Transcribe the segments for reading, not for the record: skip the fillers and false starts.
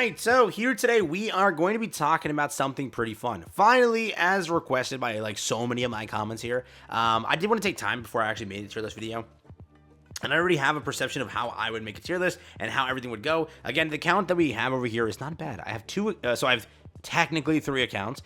right, so here today we are going to be talking about something pretty fun. Finally, as requested by like so many of my comments here, I did want to take time before I actually made a tier list video. And I already have a perception of how I would make a tier list and how everything would go. Again, the count that we have over here is not bad. I have technically 3 accounts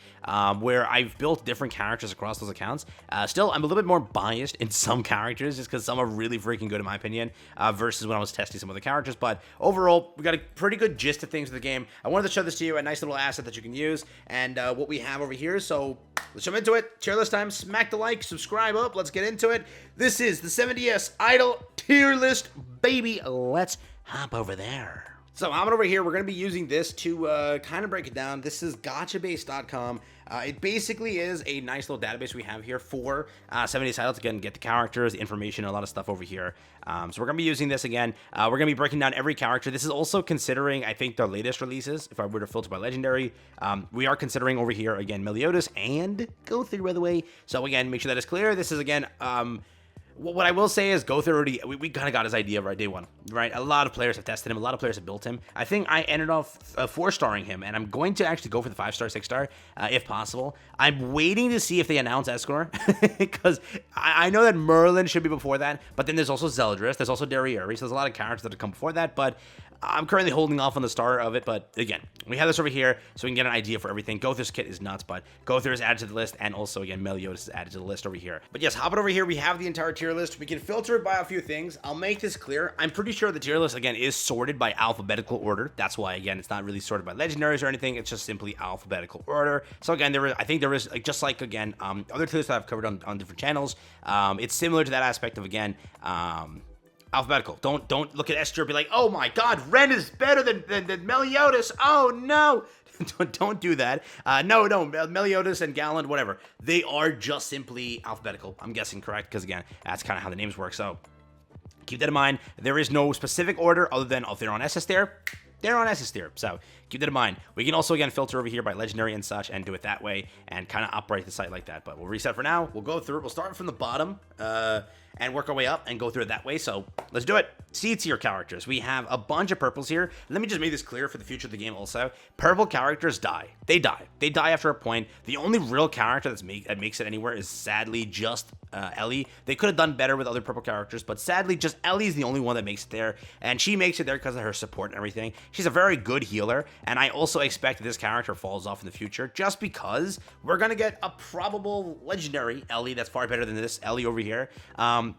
where I've built different characters across those accounts. Still, I'm a little bit more biased in some characters just because some are really freaking good in my opinion versus when I was testing some other characters. But overall, we got a pretty good gist of things in the game. I wanted to show this to you, a nice little asset that you can use and what we have over here. So let's jump into it. Tier list time. Smack the like, subscribe up. Let's get into it. This is the 70S Idle tier list, baby. Let's hop over there. So I'm over here. We're going to be using this to kind of break it down. This is gachabase.com. It basically is a nice little database we have here for 70s titles. Again, get the characters, the information, a lot of stuff over here. So we're going to be using this again. We're going to be breaking down every character. This is also considering, I think, the latest releases. If I were to filter by legendary, we are considering over here, again, Meliodas and Gowther, by the way. So again, make sure that is clear. This is, again, what I will say is Gowther already, we kind of got his idea right day one, right? A lot of players have tested him. A lot of players have built him. I think I ended off 4-starring him, and I'm going to actually go for the 5-star, 6-star, if possible. I'm waiting to see if they announce Escor, because I know that Merlin should be before that, but then there's also Zeldris, there's also Darieri, so there's a lot of characters that have come before that, but I'm currently holding off on the star of it, but again, we have this over here, so we can get an idea for everything. Gowther's kit is nuts, but Gowther is added to the list, and also, again, Meliodas is added to the list over here. But yes, hopping over here, we have the entire tier list. We can filter it by a few things. I'll make this clear. I'm pretty sure the tier list, again, is sorted by alphabetical order. That's why, again, it's not really sorted by legendaries or anything. It's just simply alphabetical order. So again, I think there is, like, just like, again, other tier lists that I've covered on different channels. It's similar to that aspect of, again, alphabetical. Don't look at S tier and be like, oh my god, Ren is better than Meliodas. Oh no. Don't do that. No, Meliodas and Galland, whatever. They are just simply alphabetical. I'm guessing correct, because again, that's kind of how the names work. So keep that in mind. There is no specific order other than if they're on SS tier, they're on SS tier. So keep that in mind. We can also, again, filter over here by legendary and such and do it that way and kind of operate the site like that. But we'll reset for now. We'll go through it. We'll start from the bottom and work our way up and go through it that way. So let's do it. C tier characters. We have a bunch of purples here. Let me just make this clear for the future of the game also. Purple characters die. They die. They die after a point. The only real character that makes it anywhere is sadly just Ellie. They could have done better with other purple characters, but sadly just Ellie is the only one that makes it there, and she makes it there because of her support and everything. She's a very good healer, and I also expect that this character falls off in the future just because we're going to get a probable legendary Ellie that's far better than this Ellie over here.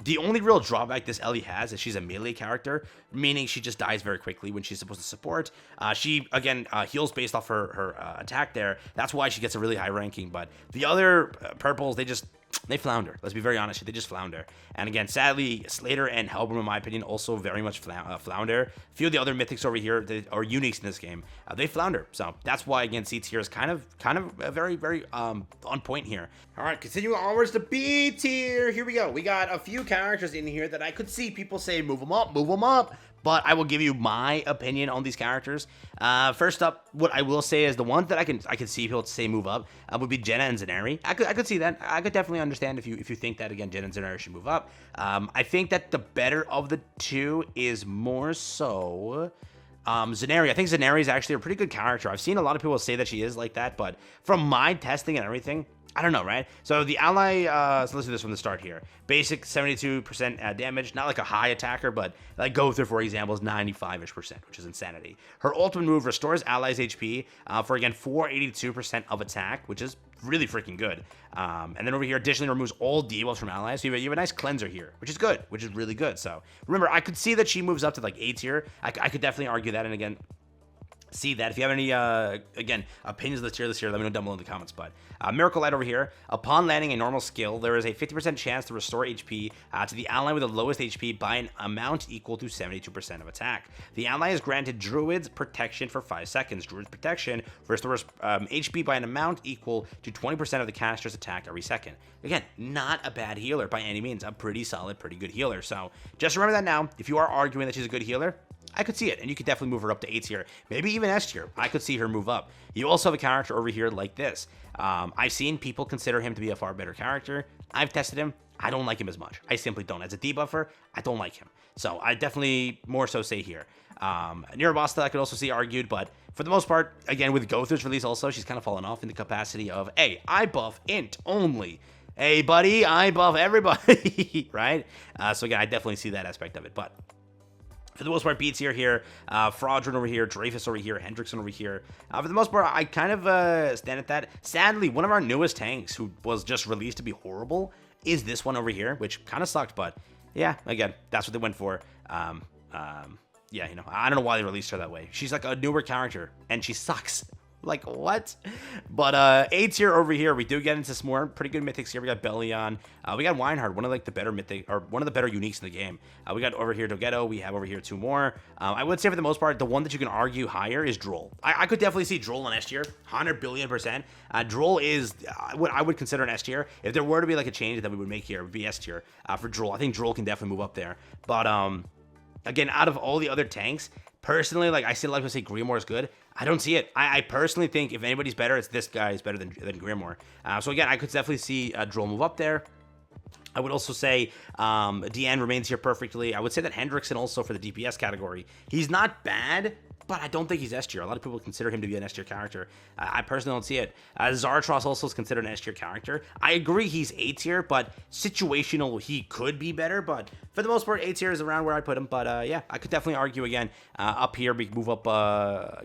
The only real drawback this Ellie has is she's a melee character, meaning she just dies very quickly when she's supposed to support. She, again, heals based off her attack there. That's why she gets a really high ranking, but the other purples, they flounder. Let's be very honest. They just flounder. And again, sadly, Slater and Hellbrim, in my opinion, also very much flounder. A few of the other mythics over here that are uniques in this game, they flounder. So that's why, again, C tier is kind of very, very on point here. All right, continuing onwards to B tier. Here we go. We got a few characters in here that I could see people say, move them up, move them up. But I will give you my opinion on these characters. First up, what I will say is the ones that I can see people say move up would be Jenna and Zenari. I could see that. I could definitely understand if you think that, again, Jenna and Zenari should move up. I think that the better of the two is more so Zenari. I think Zenari is actually a pretty good character. I've seen a lot of people say that she is like that, but from my testing and everything, I don't know, right? So the ally, so let's do this from the start here. Basic 72% damage, not like a high attacker, but like Gowther, for example, is 95-ish%, which is insanity. Her ultimate move restores allies' HP for, again, 482% of attack, which is really freaking good. And then over here, additionally removes all debuffs from allies. So you have a nice cleanser here, which is good, which is really good. So remember, I could see that she moves up to like A tier. I could definitely argue that, and again, see that. If you have any, again, opinions of the tier list here, let me know down below in the comments. But Miracle Light over here. Upon landing a normal skill, there is a 50% chance to restore HP to the ally with the lowest HP by an amount equal to 72% of attack. The ally is granted Druid's Protection for 5 seconds. Druid's Protection restores HP by an amount equal to 20% of the caster's attack every second. Again, not a bad healer by any means. A pretty solid, pretty good healer. So just remember that now. If you are arguing that she's a good healer, I could see it, and you could definitely move her up to A tier, maybe even S tier. I could see her move up. You also have a character over here like this. I've seen people consider him to be a far better character. I've tested him. I don't like him as much. I simply don't. As a debuffer, I don't like him. So I definitely more so say here. Nirabasta I could also see argued, but for the most part, again, with Gothar's release also, she's kind of fallen off in the capacity of, hey, I buff int only. Hey, buddy, I buff everybody, right? So again, I definitely see that aspect of it, but for the most part, B tier here, Fraudrin over here, Dreyfus over here, Hendrickson over here. For the most part, I kind of stand at that. Sadly, one of our newest tanks who was just released to be horrible is this one over here, which kind of sucked, but yeah, again, that's what they went for. Yeah, you know, I don't know why they released her that way. She's like a newer character, and she sucks. Like, what? But A tier over here, we do get into some more pretty good mythics here. We got Bellion. We got Weinhard, one of like the better mythic, or one of the better uniques in the game. We got over here Dogetto. We have over here 2 more. I would say for the most part, the one that you can argue higher is Droll. I could definitely see Droll in S tier, 100 billion%. Droll is what I would consider an S tier. If there were to be like a change that we would make here, it would be S tier for Droll. I think Droll can definitely move up there. But again, out of all the other tanks, personally, like I see a lot of people say Grimoire is good. I don't see it. I personally think if anybody's better, it's this guy is better than Grimoire. So again, I could definitely see Droll move up there. I would also say Deanne remains here perfectly. I would say that Hendrickson also for the DPS category. He's not bad, but I don't think he's S tier. A lot of people consider him to be an S tier character. I personally don't see it. Zartros also is considered an S tier character. I agree he's A tier, but situational, he could be better. But for the most part, A tier is around where I put him. But yeah, I could definitely argue again. Up here, we can move up,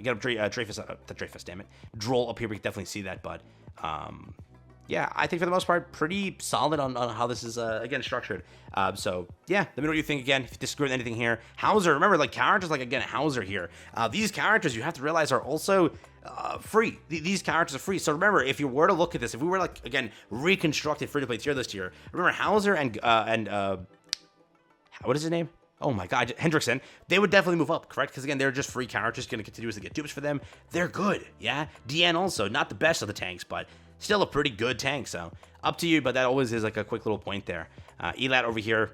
get up Dreyfus, Dreyfus, damn it. Droll up here, we can definitely see that. But yeah, I think for the most part, pretty solid on how this is, again, structured. So, yeah, let me know what you think again. If you disagree with anything here. Hauser, remember, like, characters like, again, Hauser here. These characters, you have to realize, are also free. These characters are free. So, remember, if you were to look at this, if we were, like, again, reconstructed free-to-play tier list here, remember, Hauser and what is his name? Oh my god, Hendrickson, they would definitely move up, correct? Because again, they're just free characters, going to continuously get dupes for them. They're good, yeah? Deanne also, not the best of the tanks, but still a pretty good tank, so up to you, but that always is like a quick little point there. Elat over here,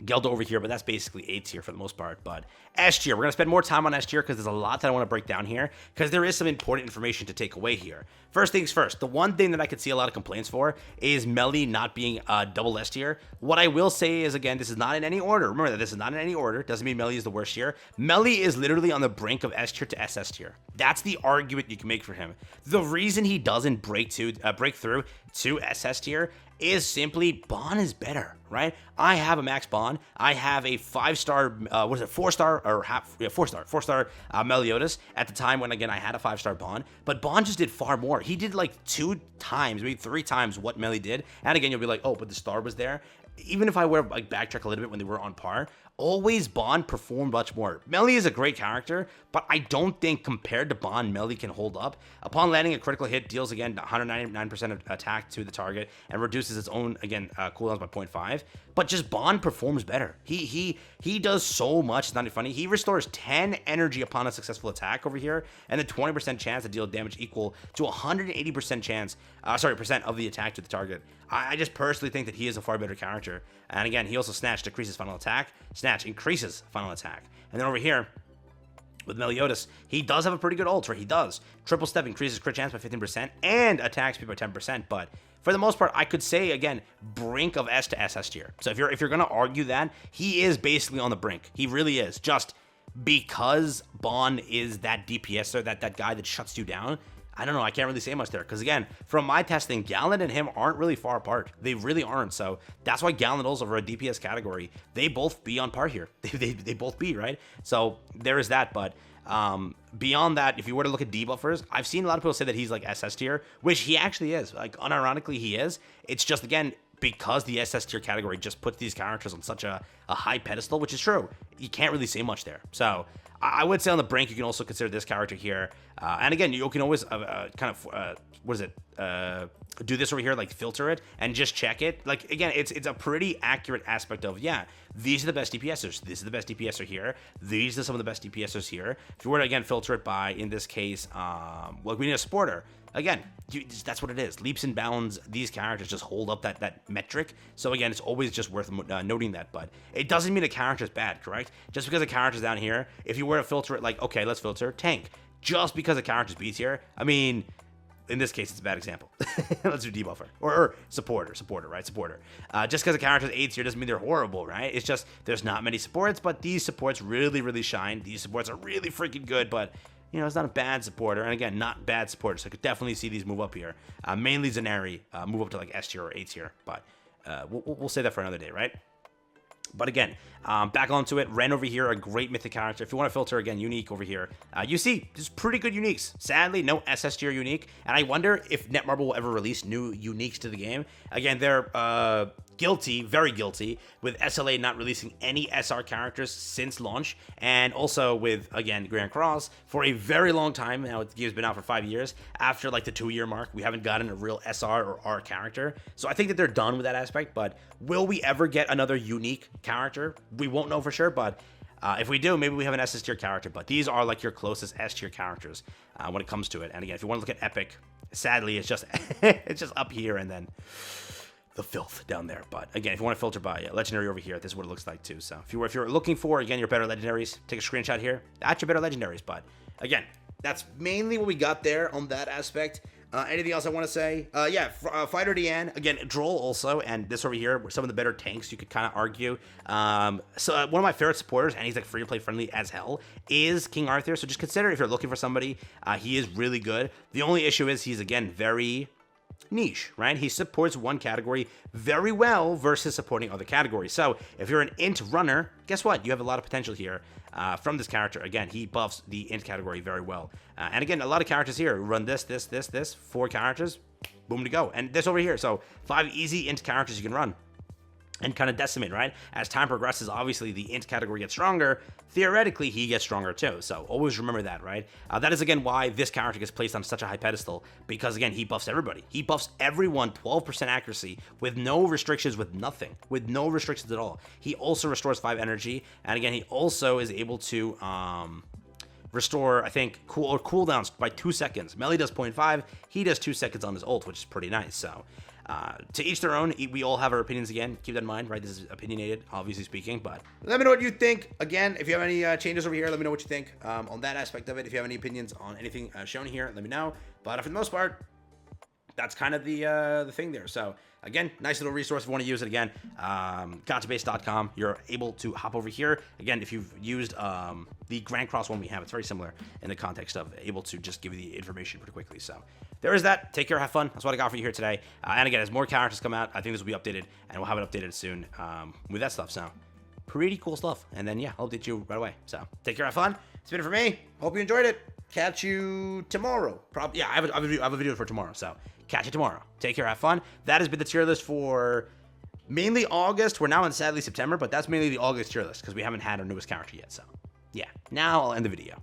Geldo over here, but that's basically A tier for the most part. But S tier, we're going to spend more time on S tier because there's a lot that I want to break down here because there is some important information to take away here. First things first, the one thing that I could see a lot of complaints for is Melly not being double S tier. What I will say is, again, this is not in any order. Remember that this is not in any order. Doesn't mean Melly is the worst tier. Melly is literally on the brink of S tier to SS tier. That's the argument you can make for him. The reason he doesn't break through to SS tier is simply Bond is better, right? I have a max Bond. I have a 5-star, 4-star or half, yeah, 4-star Meliodas at the time when, again, I had a 5-star Bond. But Bond just did far more. He did like 2 times, maybe 3 times what Melly did. And again, you'll be like, oh, but the star was there. Even if I were like backtrack a little bit when they were on par, always Bond performed much more. Melly is a great character, but I don't think compared to Bond, Melly can hold up. Upon landing a critical hit, deals again 199% attack to the target and reduces its own, again, cooldowns by 0.5. But just Bond performs better. He does so much. It's not even funny. He restores 10 energy upon a successful attack over here, and a 20% chance to deal damage equal to 180% chance, percent of the attack to the target. I just personally think that he is a far better character. And again, he also Snatch decreases final attack. Snatch increases final attack. And then over here, with Meliodas, he does have a pretty good ult, right? He does. Triple Step increases crit chance by 15% and attack speed by 10%. But for the most part, I could say, again, brink of S to SS tier. So if you're going to argue that, he is basically on the brink. He really is. Just because Bond is that DPSer, that guy that shuts you down, I don't know. I can't really say much there. Because, again, from my testing, Gallant and him aren't really far apart. They really aren't. So that's why Gallant also for a DPS category, they both be on par here. They both be, right? So there is that. But beyond that, if you were to look at debuffers, I've seen a lot of people say that he's like SS tier, which he actually is. Like, unironically, he is. It's just, again, because the SS tier category just puts these characters on such a high pedestal, which is true. You can't really say much there. So I would say on the brink, you can also consider this character here. And again, you can always do this over here, like filter it and just check it. Like, again, it's a pretty accurate aspect of, yeah, these are the best DPSers. This is the best DPSer here. These are some of the best DPSers here. If you were to, again, filter it by, in this case, well, we need a Sporter. Again, that's what it is. Leaps and bounds, these characters just hold up that metric. So again, it's always just worth noting that. But it doesn't mean a character is bad, correct? Just because a character's down here, if you were to filter it like, okay, let's filter tank. Just because a character's B tier, I mean, in this case, it's a bad example. Let's do debuffer or supporter, right? Supporter. Just because a character is 8 tier doesn't mean they're horrible, right? It's just there's not many supports, but these supports really shine. These supports are really freaking good, but you know, it's not a bad supporter, and again, not bad supporters. So I could definitely see these move up here. Mainly Zaneri move up to like S tier or A tier, but we'll say that for another day, right? But again, back onto it. Ren over here, a great mythic character. If you want to filter, again, unique over here, you see, there's pretty good uniques. Sadly, no SS tier unique. And I wonder if Netmarble will ever release new uniques to the game. Again, they're guilty, very guilty, with SLA not releasing any SR characters since launch. And also with, again, Grand Cross for a very long time. Now, the game's been out for 5 years. After like the 2-year mark, we haven't gotten a real SR or R character. So I think that they're done with that aspect. But will we ever get another unique character? We won't know for sure, but if we do, maybe we have an SS tier character. But these are like your closest S tier characters when it comes to it. And again, if you want to look at Epic, sadly, it's just it's just up here and then the filth down there. But again, if you want to filter by legendary over here, this is what it looks like too. So if you're looking for, again, your better legendaries, take a screenshot here. That's your better legendaries. But again, that's mainly what we got there on that aspect. Anything else I want to say? Fighter Dian, again, Droll also, and this over here were some of the better tanks, you could kind of argue. One of my favorite supporters, and he's like free-to-play friendly as hell, is King Arthur. So just consider if you're looking for somebody, he is really good. The only issue is he's, again, very niche, right? He supports one category very well versus supporting other categories. So if you're an int runner, guess what? You have a lot of potential here from this character. Again, he buffs the int category very well. And again, a lot of characters here run this, 4 characters, boom to go. And this over here, so 5 easy int characters you can run and kind of decimate, right? As time progresses, obviously the int category gets stronger. Theoretically, he gets stronger too. So always remember that, right? That is, again, why this character gets placed on such a high pedestal, because, again, he buffs everybody. He buffs everyone 12% accuracy with no restrictions, with nothing, with no restrictions at all. He also restores 5 energy. And again, he also is able to restore, I think, cooldowns by 2 seconds. Melee does 0.5. He does 2 seconds on his ult, which is pretty nice. So to each their own. We all have our opinions again. Keep that in mind, right? This is opinionated, obviously speaking, but let me know what you think. Again, if you have any changes over here, let me know what you think on that aspect of it. If you have any opinions on anything shown here, let me know. But for the most part, that's kind of the thing there. So again, nice little resource if you want to use it. Again, gotchabase.com. You're able to hop over here. Again, if you've used the Grand Cross one we have, it's very similar in the context of able to just give you the information pretty quickly. So there is that. Take care, have fun. That's what I got for you here today. And again, as more characters come out, I think this will be updated, and we'll have it updated soon with that stuff. So pretty cool stuff. And then, yeah, I'll update you right away. So take care, have fun. It's been it for me. Hope you enjoyed it. Catch you tomorrow. Probably, yeah, I have a video for tomorrow. So catch you tomorrow. Take care, have fun. That has been the tier list for mainly August. We're now in, sadly, September, but that's mainly the August tier list because we haven't had our newest character yet. So yeah, now I'll end the video.